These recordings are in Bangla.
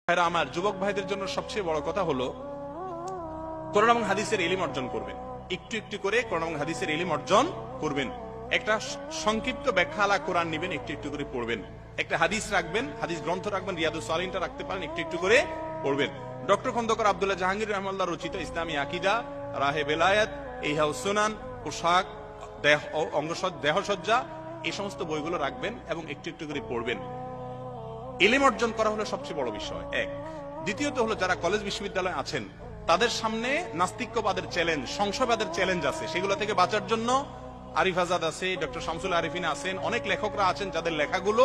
আমার যুবক ভাইদের জন্য সবচেয়ে বড় কথা হলো কোরআন এবং হাদিসের ইলম অর্জন করবেন। একটু একটু করে কোরআন এবং হাদিসের ইলম অর্জন করবেন। একটা সংক্ষিপ্ত ব্যাখ্যা আলা কোরআন নেবেন, একটু একটু করে পড়বেন। একটা হাদিস রাখবেন, হাদিস গ্রন্থ রাখবেন, রিয়াদুস সালিহিনটা রাখতে পারেন, একটু একটু করে পড়বেন। ডক্টর খন্দকার আব্দুল্লাহ জাহাঙ্গীর রহমাল্লাহ রচিত ইসলামী আকীদা, রাহে বেলায়েত, ইহয়া সুনান, পোশাক, দেহসজ্জা, এই সমস্ত বইগুলো রাখবেন এবং একটু একটু করে পড়বেন। ইলম অর্জন করা হলো সবচেয়ে বড় বিষয় এক। দ্বিতীয়ত হলো যারা কলেজ বিশ্ববিদ্যালয়ে আছেন তাদের সামনে নাস্তিক্যবাদের চ্যালেঞ্জ, সংশয়বাদের চ্যালেঞ্জ আছে। সেগুলো থেকে বাঁচার জন্য আরিফ আজাদ আছে, ডক্টর শামসুল আরিফিন আছেন, অনেক লেখকরা আছেন যাদের লেখাগুলো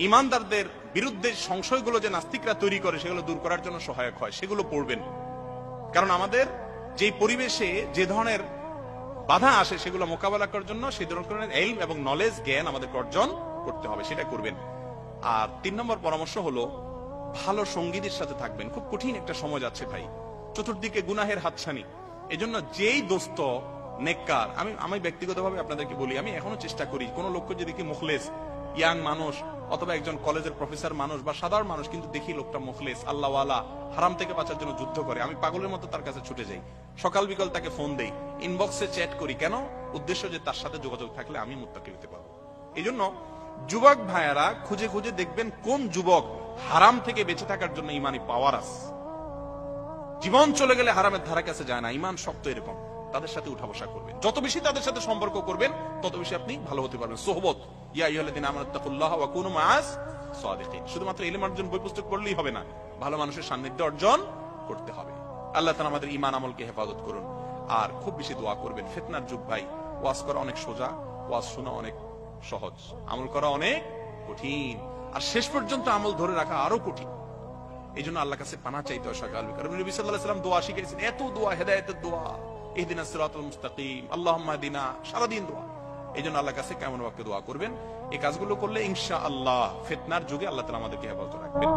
ইমানদারদের বিরুদ্ধে সংশয়গুলো যে নাস্তিকরা তৈরি করে সেগুলো দূর করার জন্য সহায়ক হয়। সেগুলো পড়বেন। কারণ আমাদের যে পরিবেশে যে ধরনের বাধা আসে সেগুলো মোকাবেলা করার জন্য সেই ধরনের ইলম এবং নলেজ, জ্ঞান আমাদের অর্জন করতে হবে, সেটা করবেন। আর 3 নম্বর পরামর্শ হলো ভালো সঙ্গীদের সাথে থাকবেন। খুব কঠিন একটা সময় যাচ্ছে ভাই, চতুর্দিকে গুনাহের হাতছানি। এজন্য যেই দোস্ত নেককার, আমি ব্যক্তিগতভাবে আপনাদেরকে বলি, আমি এখনো চেষ্টা করি কোন লোককে যদি দেখি মুখলেস, ইয়াং মানুষ অথবা একজন কলেজের প্রফেসর মানুষ বা সাধারণ মানুষ, কিন্তু দেখি লোকটা মুখলেস, আল্লাহওয়ালা, হারাম থেকে বাঁচার জন্য যুদ্ধ করে, আমি পাগলের মতো তার কাছে ছুটে যাই, সকাল বিকাল তাকে ফোন দেই, ইনবক্সে চ্যাট করি। কেন? উদ্দেশ্য যে তার সাথে যোগাযোগ থাকলে আমি মুত্তাকি হতে পারবো। এই জন্য যুবক ভাইয়ারা খুঁজে খুঁজে দেখবেন কোন যুবক হারাম থেকে বেঁচে থাকার জন্য ইমানি পাওয়ার আছে, জীবন চলে গেলে হারামের ধারা কাছে যায় না, ইমান শক্ত, এরকম তাদের সাথে উঠা বসা করবেন। যত বেশি তাদের সাথে সম্পর্ক করবেন তত বেশি আপনি ভালো হতে পারবেন। সোহবত, ইয়া আইয়ুহাল্লাযীনা আমানুত্তাকুল্লাহা ওয়া কুনু মাআস সাদিকিন। শুধুমাত্র ইলম অর্জন, বই পুস্তক পড়লেই হবে না, ভালো মানুষের সান্নিধ্য অর্জন করতে হবে। আল্লাহ তাআলা আমাদের ঈমান আমলকে হেফাজত করুন। আর খুব বেশি দোয়া করবেন। ফিতনার যুগ ভাই, ওয়াজ করা অনেক সোজা, ওয়াজ শোনা অনেক সহজ, আমল করা অনেক কঠিন, আর শেষ পর্যন্ত আমল ধরে রাখা আরো কঠিন। এই জন্য আল্লাহর কাছে পানা চাইতে হয় সকাল বিকাল। নবী সাল্লাল্লাহু আলাইহি ওয়াসাল্লাম দোয়া শিখিয়েছেন, এত দোয়া, হেদায়েতের দোয়া, ইহদিনাস সিরাতাল মুস্তাকিম, আল্লাহুম্মা ইহদিনা, সারাদিন দোয়া। এই জন্য আল্লাহর কাছে কেমন ভাবে দোয়া করবেন। এই কাজগুলো করলে ইনশাআল্লাহ ফিতনার যুগে আল্লাহ তাআলা আমাদেরকে হেফাজত রাখবেন।